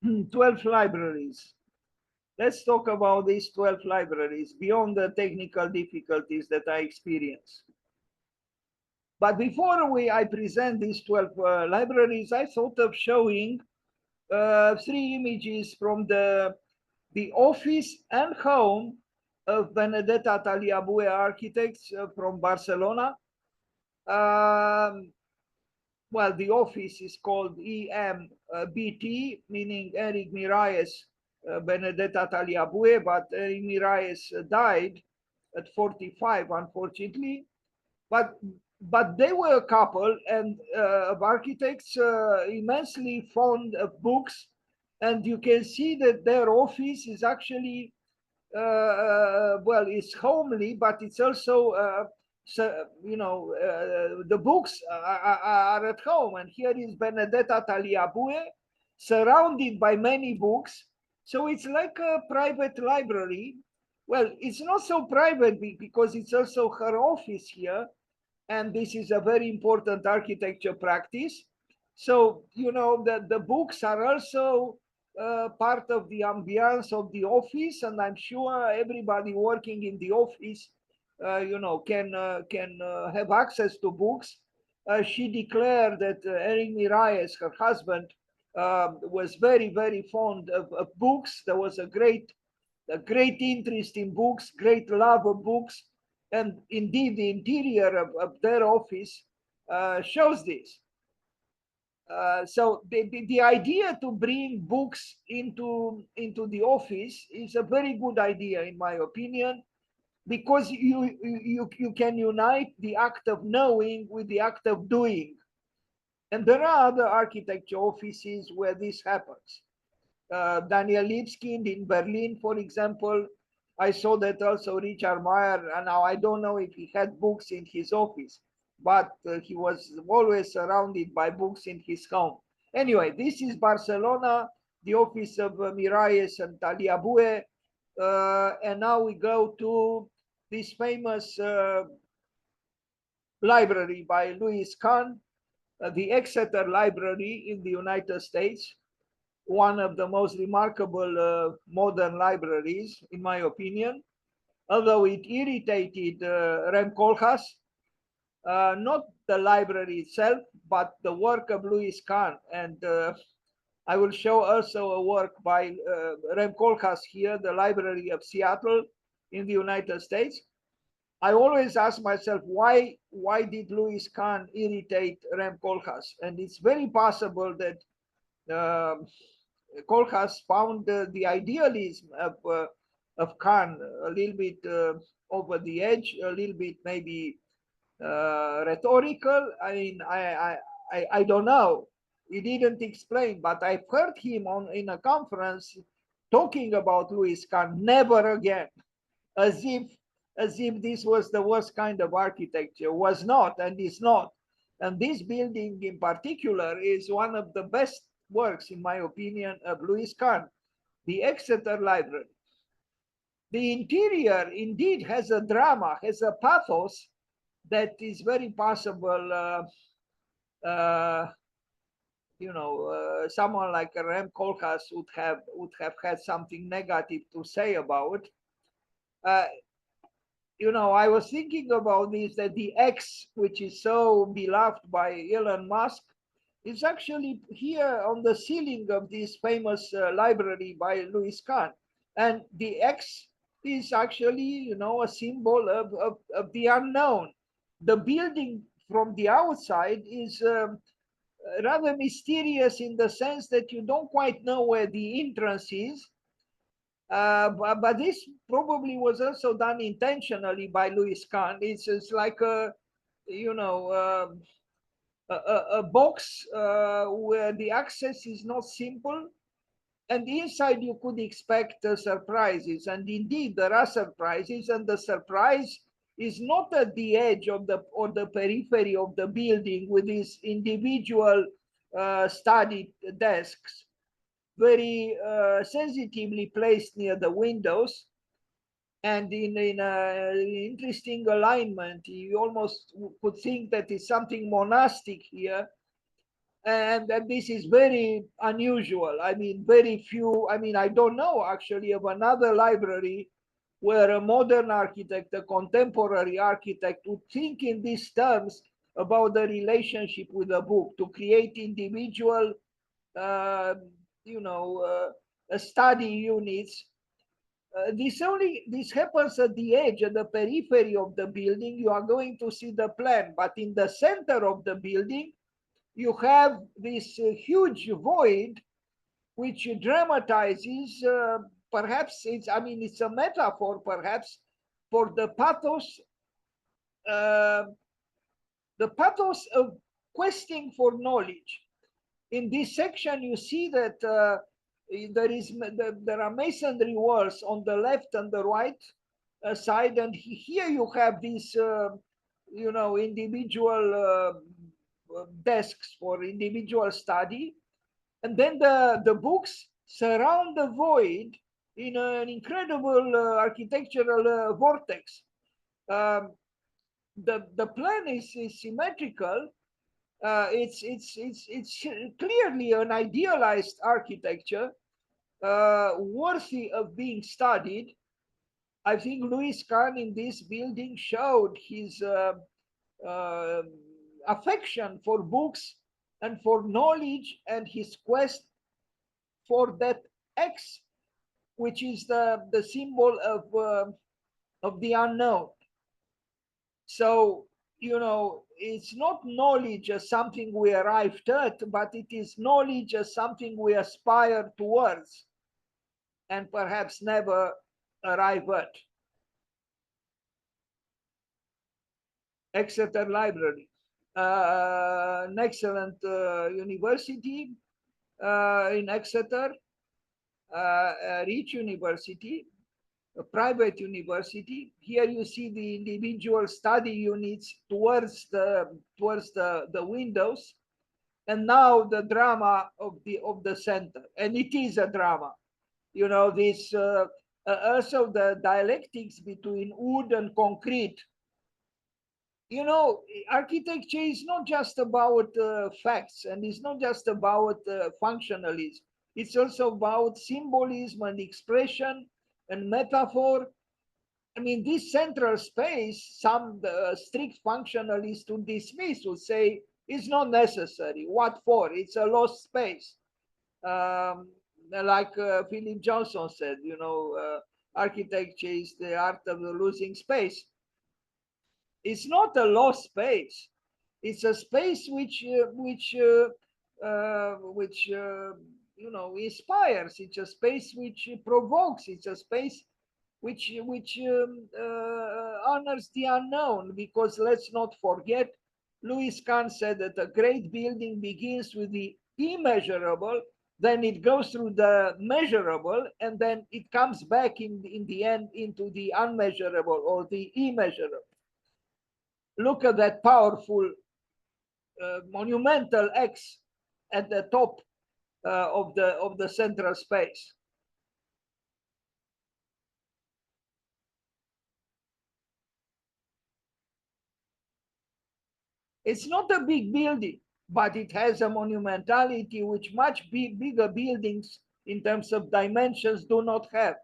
12 libraries. Let's talk about these 12 libraries beyond the technical difficulties that I experience. But before I present these 12 libraries, I thought of showing 3 images from the office and home of Benedetta Taliabue architects from Barcelona. Well, the office is called EMBT, meaning Eric Miralles, Benedetta Taliabue, but Eric Miralles died at 45, unfortunately. But they were a couple and of architects immensely fond of books, and you can see that their office is actually well, it's homely, but it's also so, you know, the books are at home, and here is Benedetta Taliabue surrounded by many books, so it's like a private library. Well, it's not so private because it's also her office here, and this is a very important architecture practice. So, you know, the books are also part of the ambience of the office, and I'm sure everybody working in the office, you know, can have access to books. She declared that Erin Miralles, her husband, was very fond of books. There was a great interest in books, great love of books, and indeed the interior of their office shows this. So the idea to bring books into the office is a very good idea, in my opinion, because you can unite the act of knowing with the act of doing. And there are other architecture offices where this happens. Daniel Libeskind in Berlin, for example. I saw that also Richard Meyer, and now I don't know if he had books in his office, but he was always surrounded by books in his home. Anyway, this is Barcelona, the office of Miralles and Taliabue, and now we go to this famous library by Louis Kahn, the Exeter Library in the United States, one of the most remarkable modern libraries, in my opinion, although it irritated Rem Koolhaas, not the library itself, but the work of Louis Kahn. And I will show also a work by Rem Koolhaas here, the Library of Seattle in the United States. I always ask myself, why did Louis Kahn irritate Rem Koolhaas? And it's very possible that Koolhaas found the idealism of Kahn a little bit over the edge, a little bit maybe rhetorical. I mean, I don't know. He didn't explain, but I've heard him in a conference talking about Louis Kahn, never again, as if this was the worst kind of architecture. Was not, and is not. And this building in particular is one of the best works, in my opinion, of Louis Kahn, the Exeter Library. The interior indeed has a drama, has a pathos that is very possible, you know, someone like Rem Koolhaas would have had something negative to say about. You know, I was thinking about this, that the X, which is so beloved by Elon Musk, is actually here on the ceiling of this famous library by Louis Kahn. And the X is actually, you know, a symbol of the unknown. The building from the outside is rather mysterious in the sense that you don't quite know where the entrance is. But this probably was also done intentionally by Louis Kahn. It's like a, you know, a box where the access is not simple, and inside you could expect surprises, and indeed there are surprises, and the surprise is not at the edge of the or the periphery of the building with these individual study desks, very sensitively placed near the windows, and in an interesting alignment. You almost could think that it's something monastic here. and this is very unusual. I mean, very few. I mean, I don't know actually of another library where a modern architect, a contemporary architect, would think in these terms about the relationship with a book to create individual, uh, study units. This happens at the edge, at the periphery of the building. You are going to see the plan, but in the center of the building, you have this huge void which dramatizes, perhaps it's, I mean, it's a metaphor perhaps for uh, the pathos of questing for knowledge. In this section, you see that there are masonry walls on the left and the right side, and here you have these, individual desks for individual study, and then the books surround the void in an incredible architectural vortex. Um, the plan is symmetrical. It's clearly an idealized architecture, worthy of being studied. I think Louis Kahn in this building showed his uh, affection for books and for knowledge, and his quest for that X, which is the symbol of the unknown. So, it's not knowledge as something we arrived at, but it is knowledge as something we aspire towards and perhaps never arrive at. Exeter Library, an excellent university in Exeter, a rich university, a private university. Here you see the individual study units towards the windows, and now the drama of the center, and it is a drama. This also the dialectics between wood and concrete. Architecture is not just about facts, and it's not just about functionalism. It's also about symbolism and expression and metaphor. I mean, this central space, some strict functionalists to dismiss would say is not necessary. What for? It's a lost space. Like Philip Johnson said, architecture is the art of losing space. It's not a lost space. It's a space which inspires. It's a space which provokes. It's a space which honors the unknown. Because let's not forget, Louis Kahn said that a great building begins with the immeasurable, then it goes through the measurable, and then it comes back in the end into the unmeasurable or the immeasurable. Look at that powerful, monumental X at the top of the central space. It's not a big building, but it has a monumentality which much bigger buildings in terms of dimensions do not have.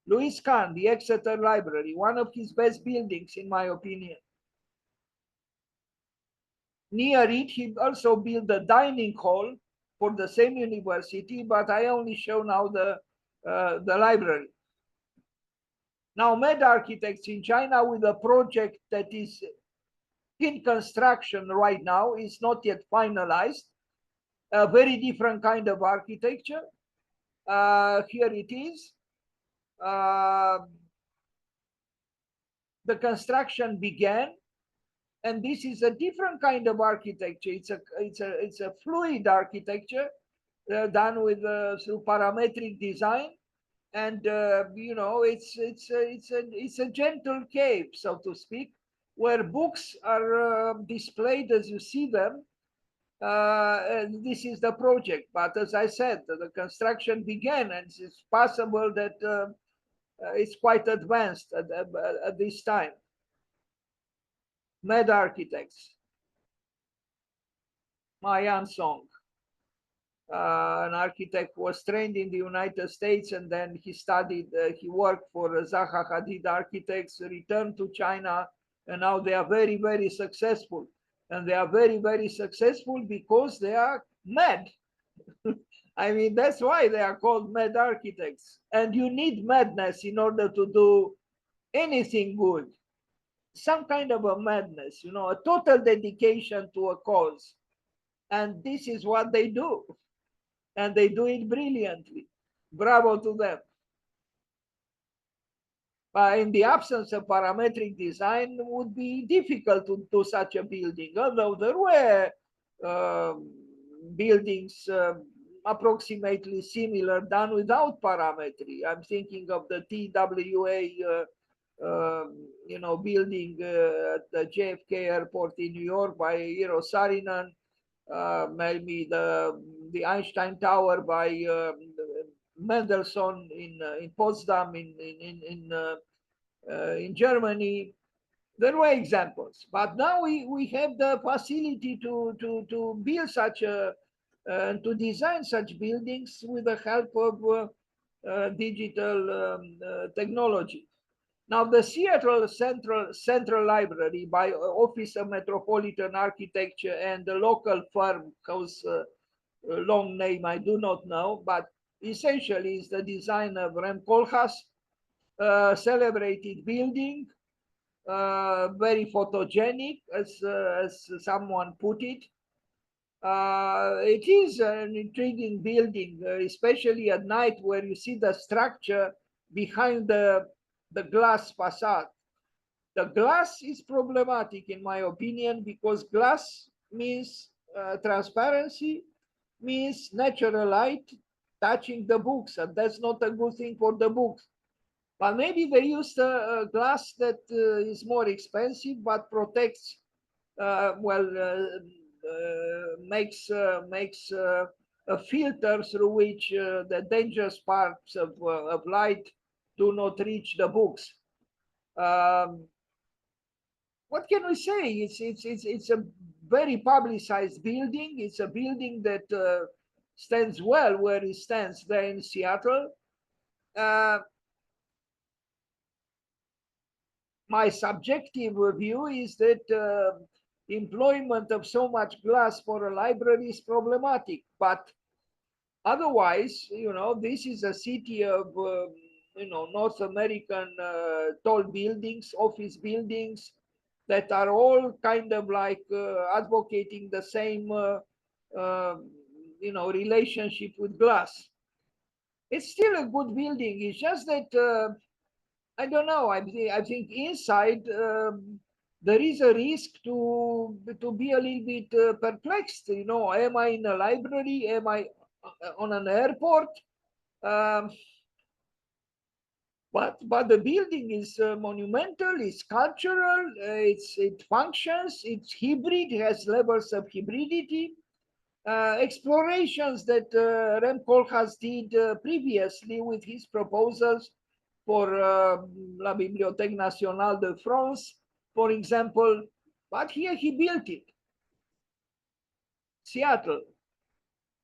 Louis Kahn, the Exeter Library, one of his best buildings, in my opinion. Near it, he also built a dining hall for the same university, but I only show now the library. Now, Med Architects in China, with a project that is in construction right now, is not yet finalized. A very different kind of architecture. Here it is. The construction began, and this is a different kind of architecture. It's a fluid architecture done with through parametric design, and it's a gentle cave, so to speak, where books are displayed as you see them. And this is the project, but as I said, the construction began, and it's possible that it's quite advanced at this time. Med Architects. Ma Yansong, an architect who was trained in the United States, and then he studied, he worked for Zaha Hadid Architects, returned to China, and now they are very, very successful. And they are very, very successful because they are mad. I mean, that's why they are called mad architects. And you need madness in order to do anything good. Some kind of a madness, you know, a total dedication to a cause. And this is what they do. And they do it brilliantly. Bravo to them. But in the absence of parametric design, it would be difficult to do such a building, although there were buildings approximately similar done without parametry. I'm thinking of the TWA you know, building at the JFK airport in New York by Eero Saarinen, maybe the Einstein Tower by Mendelssohn in Potsdam in Germany. There were examples, but now we have the facility to build such a to design such buildings with the help of digital technology. Now, the Seattle Central Library by Office of Metropolitan Architecture and the local firm whose long name I do not know, but essentially is the design of Rem Koolhaas, celebrated building, very photogenic, as someone put it. It is an intriguing building, especially at night, where you see the structure behind the glass facade. The glass is problematic, in my opinion, because glass means transparency, means natural light touching the books, and that's not a good thing for the books. But maybe they used a glass that is more expensive but protects, makes a filter through which the dangerous parts of light do not reach the books. What can we say? It's a very publicized building. It's a building that stands well where it stands there in Seattle. My subjective view is that employment of so much glass for a library is problematic. But otherwise, you know, this is a city of, you know, North American tall buildings, office buildings that are all kind of like advocating the same, you know, relationship with glass. It's still a good building. It's just that I don't know. I think inside there is a risk to be a little bit perplexed. You know, am I in a library? Am I on an airport? But the building is monumental. It's cultural. It functions. It's hybrid. It has levels of hybridity. Explorations that Rem Koolhaas did previously with his proposals for La Bibliothèque Nationale de France, for example, but here he built it. Seattle,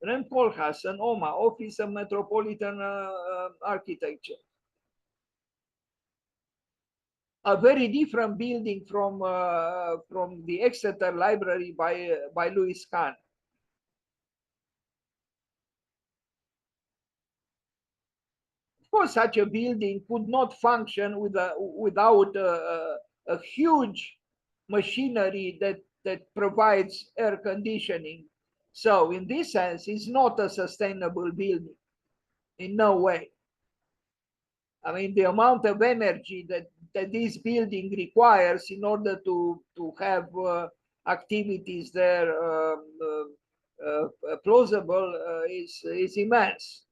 Rem Koolhaas and OMA, Office of Metropolitan Architecture. A very different building from the Exeter Library by Louis Kahn. Of course, such a building could not function without a huge machinery that provides air conditioning. So in this sense, it's not a sustainable building in no way. I mean, the amount of energy that this building requires in order to have activities there plausible is immense.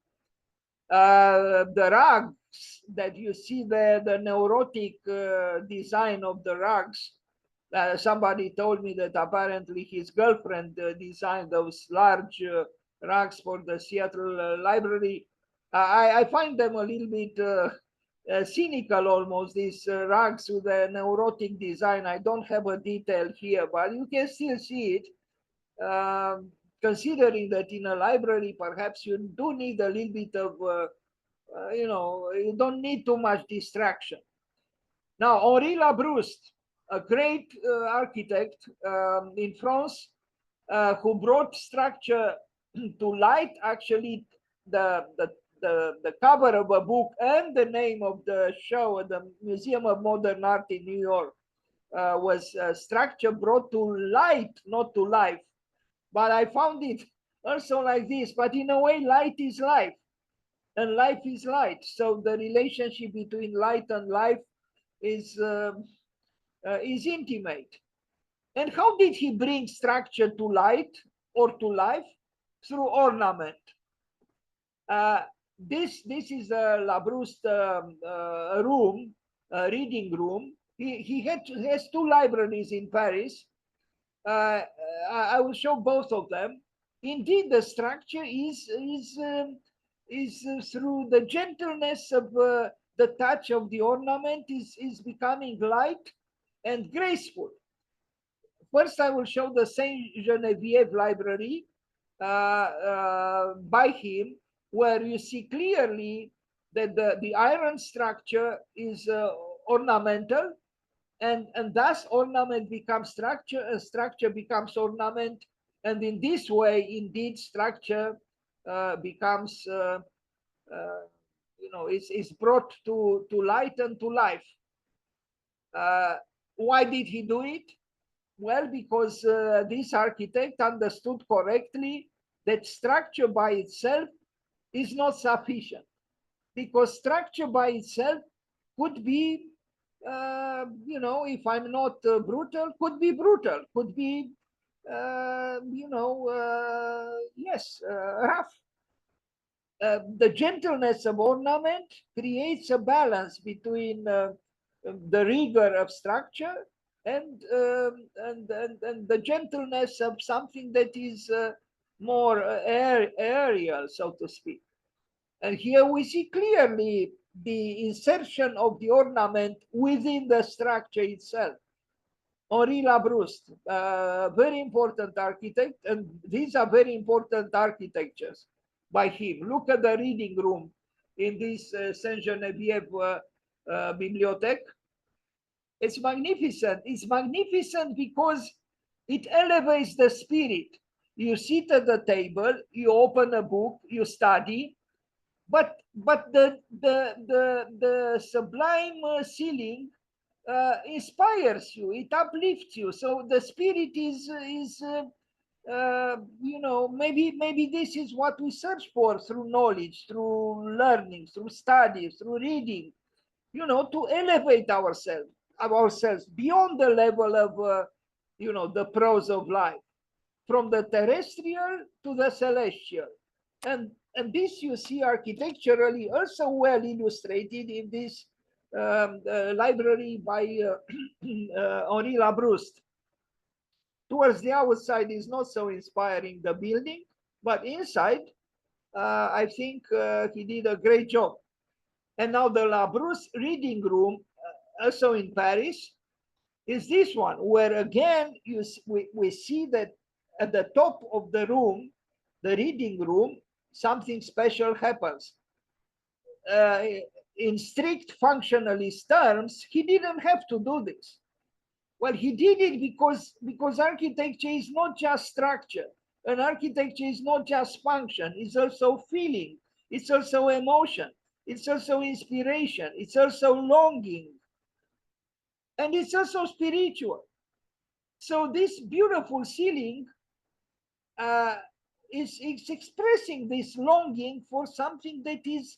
The rugs that you see there, the neurotic design of the rugs, somebody told me that apparently his girlfriend designed those large rugs for the Seattle Library. I find them a little bit cynical almost, these rugs with a neurotic design. I don't have a detail here, but you can still see it. considering that in a library, perhaps you do need a little bit of, you don't need too much distraction. Now, Henri Labrouste, a great architect in France, who brought structure to light. Actually, the cover of a book and the name of the show at the Museum of Modern Art in New York was structure brought to light, not to life. But I found it also like this. But in a way, light is life, and life is light. So the relationship between light and life is intimate. And how did he bring structure to light or to life? Through ornament. This is a Labrouste room, reading room. He has two libraries in Paris. I will show both of them. Indeed, the structure is through the gentleness of the touch of the ornament is becoming light and graceful. First, I will show the Saint Geneviève library by him, where you see clearly that the iron structure is ornamental, and thus ornament becomes structure, and structure becomes ornament, and in this way, indeed, structure becomes, is brought to light and to life. Why did he do it? Well, because this architect understood correctly that structure by itself is not sufficient, because structure by itself could be, if I'm not brutal, could be brutal, could be, yes, rough. The gentleness of ornament creates a balance between the rigor of structure and the gentleness of something that is more aerial, so to speak. And here we see clearly the insertion of the ornament within the structure itself. Henri Labrouste, very important architect, and these are very important architectures by him. Look at the reading room in this Saint Geneviève bibliothèque. It's magnificent. It's magnificent because it elevates the spirit. You sit at the table, you open a book, you study, but the sublime ceiling inspires you, it uplifts you. So the spirit is maybe this is what we search for through knowledge, through learning, through study, through reading, to elevate ourselves beyond the level of the prose of life, from the terrestrial to the celestial. And this you see architecturally also well illustrated in this library by Henri Labrouste. Towards the outside is not so inspiring, the building, but inside, I think he did a great job. And now the Labrouste reading room, also in Paris, is this one, where again we see that at the top of the room, the reading room, something special happens. In strict functionalist terms, he didn't have to do this. Well, he did it because architecture is not just structure, and architecture is not just function, it's also feeling, it's also emotion, it's also inspiration, it's also longing, and it's also spiritual. So this beautiful ceiling is expressing this longing for something that is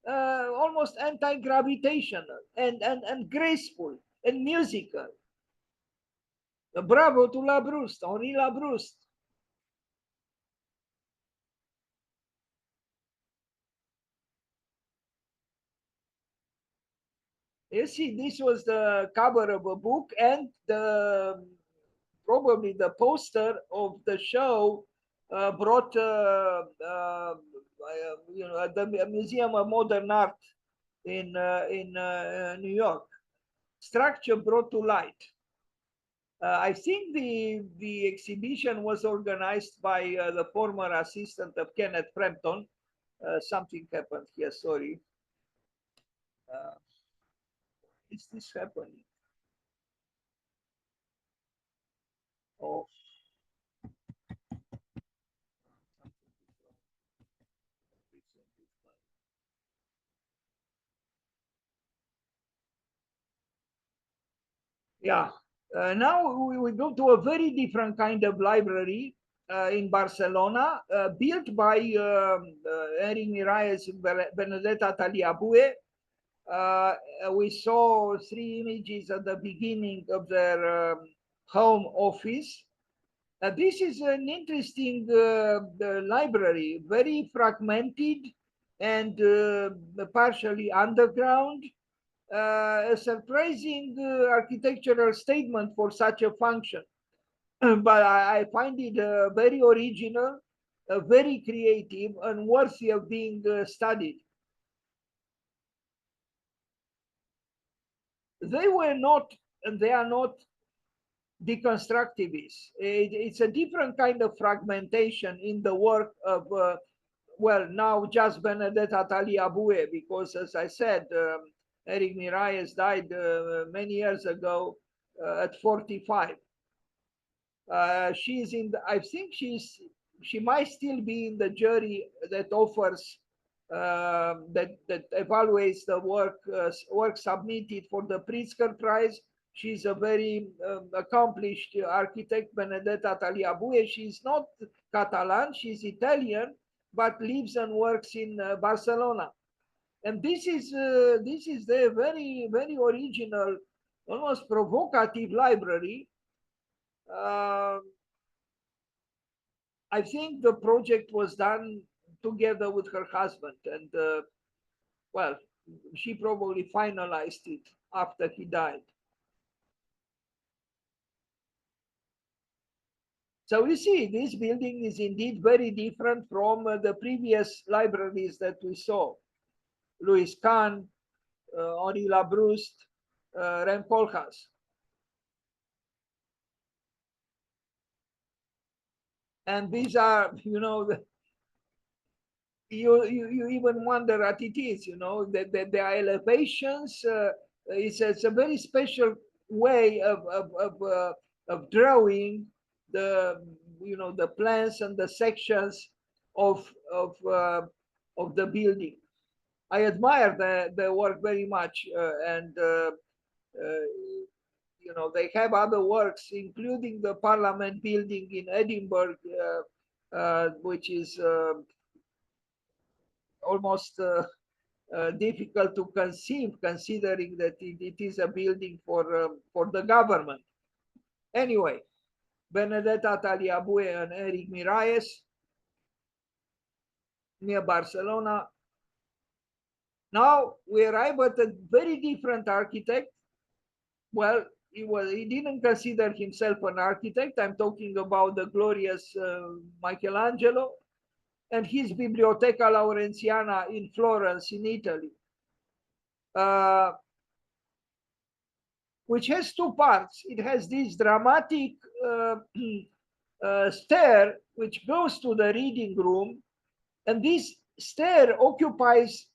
almost anti-gravitational and graceful and musical. Bravo to Labrouste, Henri Labrouste. You see, this was the cover of a book and probably the poster of the show brought at the Museum of Modern Art in New York. Structure brought to light. I think the exhibition was organized by the former assistant of Kenneth Frampton. Something happened here, sorry. Uh, is this happening? Oh, yeah. Now we go to a very different kind of library in Barcelona, built by Eric Miralles and Benedetta Tagliabue. We saw three images at the beginning of their home office. This is an interesting library, very fragmented and partially underground. A surprising architectural statement for such a function. But I find it very original, very creative, and worthy of being studied. They were not, and they are not deconstructivists. It's a different kind of fragmentation in the work of, well, now just Benedetta Tagliabue, because as I said, Eric Miralles died many years ago at 45. She's in the, I think she might still be in the jury that offers that evaluates the work submitted for the Pritzker Prize. She's a very accomplished architect, Benedetta Tagliabue. She's not Catalan, she's Italian, but lives and works in Barcelona. And this is the very original, almost provocative library. I think the project was done together with her husband, and well, she probably finalized it after he died. So you see, this building is indeed very different from the previous libraries that we saw. Louis Kahn, Henri Labrouste, Rem Koolhaas. And these are, you know, you even wonder at it is, you know, that the elevations, it's a very special way of drawing the, you know, the plans and the sections of the building. I admire the work very much, and you know, they have other works, including the Parliament building in Edinburgh, which is almost difficult to conceive, considering that it is a building for the government. Anyway, Benedetta Tagliabue and Eric Miralles near Barcelona. Now we arrive at a very different architect. Well, he didn't consider himself an architect. I'm talking about the glorious Michelangelo and his Biblioteca Laurenziana in Florence, in Italy, which has two parts. It has this dramatic stair which goes to the reading room, and this stair occupies,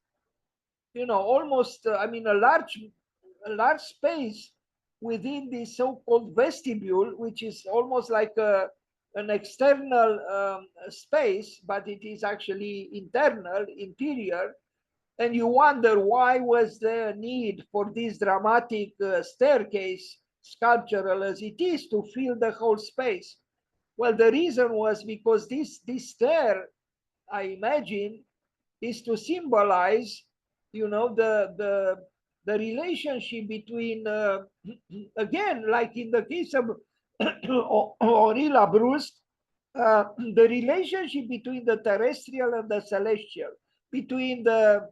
you know, almost I mean a large space within this so-called vestibule, which is almost like an external space, but it is actually internal, interior. And you wonder, why was there a need for this dramatic staircase, sculptural as it is, to fill the whole space? Well, the reason was because this stair, I imagine, is to symbolize, you know, the relationship between, again, like in the case of Henri Labrouste, the relationship between the terrestrial and the celestial, between the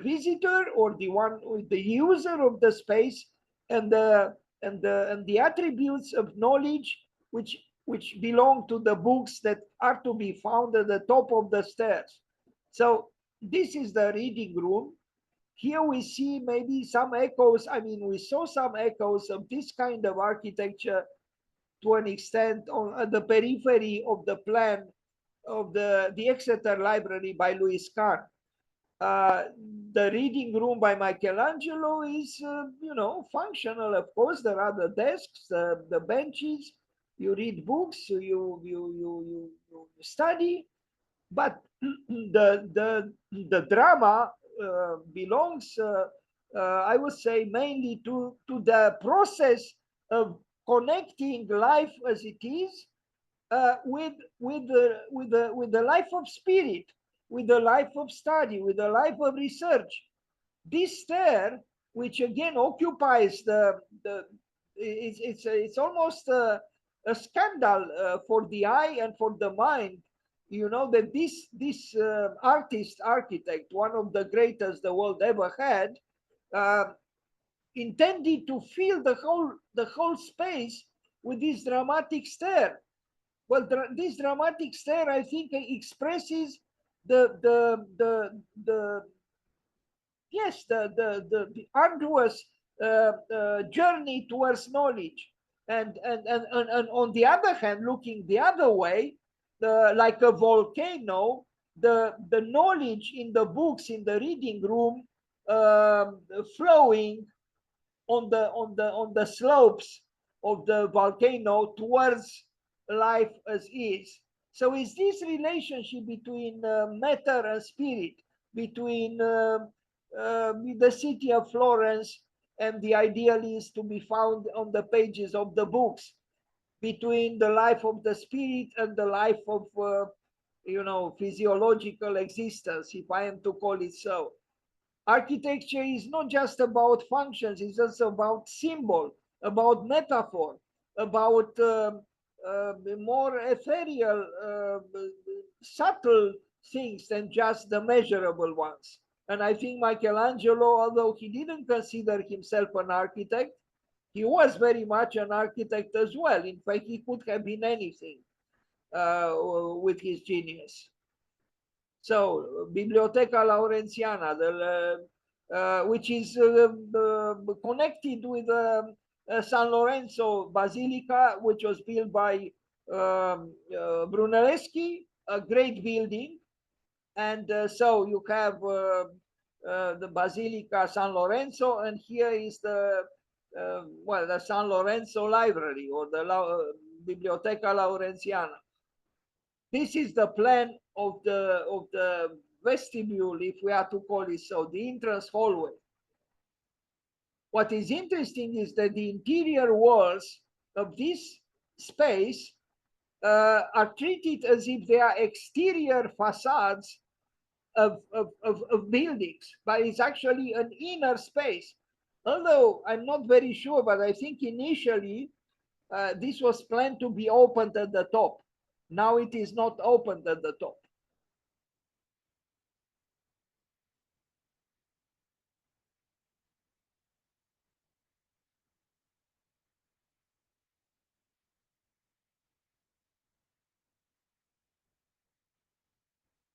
visitor or the one, the user of the space, and the attributes of knowledge which belong to the books that are to be found at the top of the stairs. So this is the reading room. here we see maybe some echoes. I mean, we saw some echoes of this kind of architecture to an extent on the periphery of the plan of the Exeter Library by Louis Kahn. Uh, the reading room by Michelangelo is, you know, functional. Of course, there are the desks, the benches. You read books, you study, but the drama belongs, I would say, mainly to the process of connecting life as it is with the life of spirit, with the life of study, with the life of research. This stair, which again occupies the it's almost a scandal for the eye and for the mind. You know that this architect, one of the greatest the world ever had, uh, intended to fill the whole space with this dramatic stair. Well, this dramatic stair, I think, expresses the yes, the arduous journey towards knowledge. And on the other hand, looking the other way, like a volcano, the knowledge in the books, in the reading room, flowing on the slopes of the volcano towards life as is. So it's this relationship between matter and spirit, between the city of Florence and the idealists to be found on the pages of the books, between the life of the spirit and the life of you know, physiological existence, if I am to call it so. Architecture is not just about functions, it's also about symbol, about metaphor, about more ethereal, subtle things than just the measurable ones. And I think Michelangelo, although he didn't consider himself an architect, he was very much an architect as well. In fact, he could have been anything with his genius. So, Biblioteca Laurenziana, which is connected with San Lorenzo Basilica, which was built by Brunelleschi, a great building. And so you have the Basilica San Lorenzo, and here is the San Lorenzo Library, or the Biblioteca Laurenziana. This is the plan of the vestibule, if we are to call it so, the entrance hallway. What is interesting is that the interior walls of this space are treated as if they are exterior facades of buildings, but it's actually an inner space. Although I'm not very sure, but I think initially this was planned to be opened at the top. Now it is not opened at the top.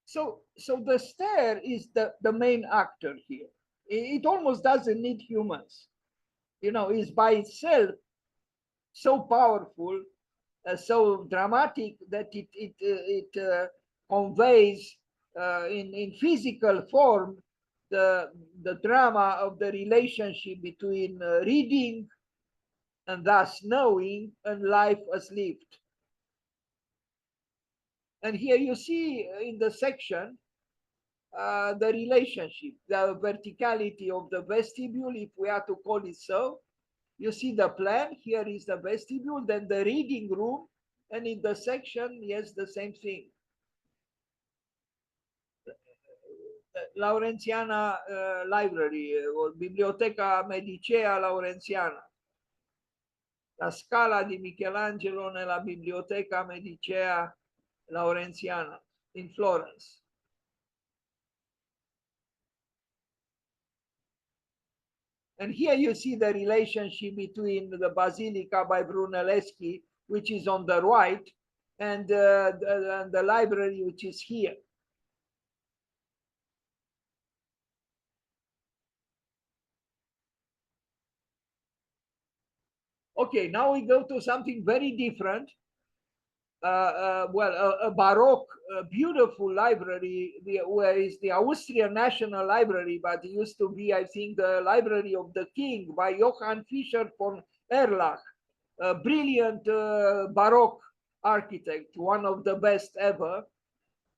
So the stair is the main actor here. It almost doesn't need humans. You know, it's by itself so powerful, so dramatic that it conveys in physical form the drama of the relationship between reading and thus knowing and life as lived. And here you see in the section the relationship, the verticality of the vestibule, if we are to call it so. You see the plan, here is the vestibule, then the reading room, and in the section, yes, the same thing. Laurenziana Library, or Biblioteca Medicea Laurenziana. La Scala di Michelangelo nella Biblioteca Medicea Laurenziana in Florence. And here you see the relationship between the Basilica by Brunelleschi, which is on the right, and the library, which is here. Okay, now we go to something very different. A Baroque, beautiful library, where is the Austrian National Library, but it used to be, I think, the Library of the King by Johann Fischer von Erlach, a brilliant Baroque architect, one of the best ever.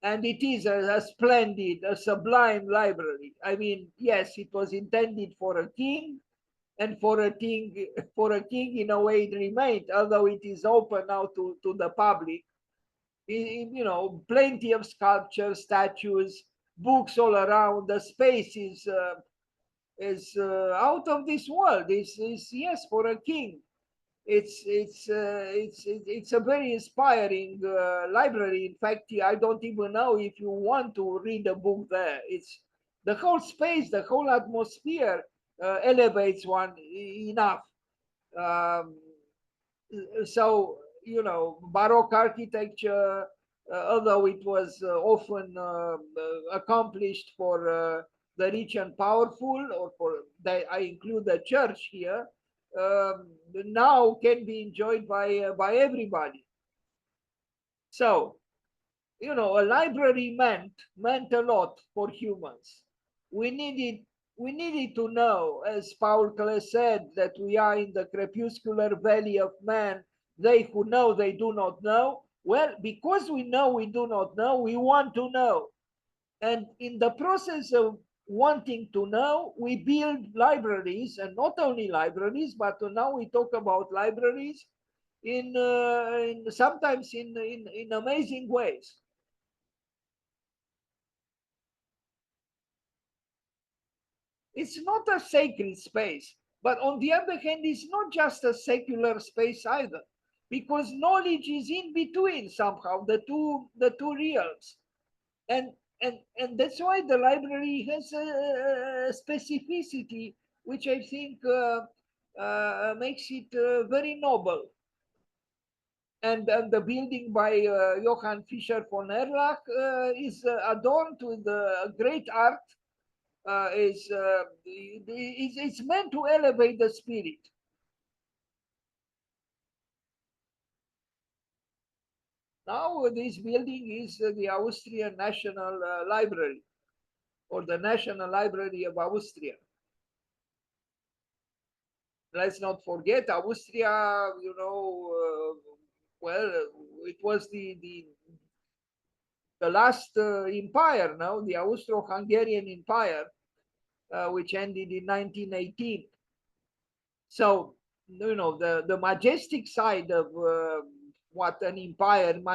And it is a splendid, a sublime library. I mean, yes, it was intended for a king, and for a king in a way it remained, although it is open now to the public. You know, plenty of sculptures, statues, books all around. The space is out of this world. Is yes, for a king. It's a very inspiring library. In fact, I don't even know if you want to read a book there. It's the whole space, the whole atmosphere elevates one enough. Um, so you know, Baroque architecture, although it was often accomplished for the rich and powerful, or for I include the church here, now can be enjoyed by everybody. So you know, a library meant a lot for humans. We needed we needed to know, as Paul Klee said, that we are in the crepuscular valley of man. They who know they do not know. Well, because we know we do not know, we want to know. And in the process of wanting to know, we build libraries, and not only libraries, but now we talk about libraries in sometimes in amazing ways. It's not a sacred space, but on the other hand, it's not just a secular space either, because knowledge is in between somehow the two realms, and and that's why the library has a specificity which I think makes it very noble. And the building by Johann Fischer von Erlach is adorned with great art. It's meant to elevate the spirit. Now this building is the Austrian National Library, or the National Library of Austria. Let's not forget Austria. You know, well, it was the last empire. Now the Austro-Hungarian Empire, which ended in 1918. So you know, the majestic side of what an empire might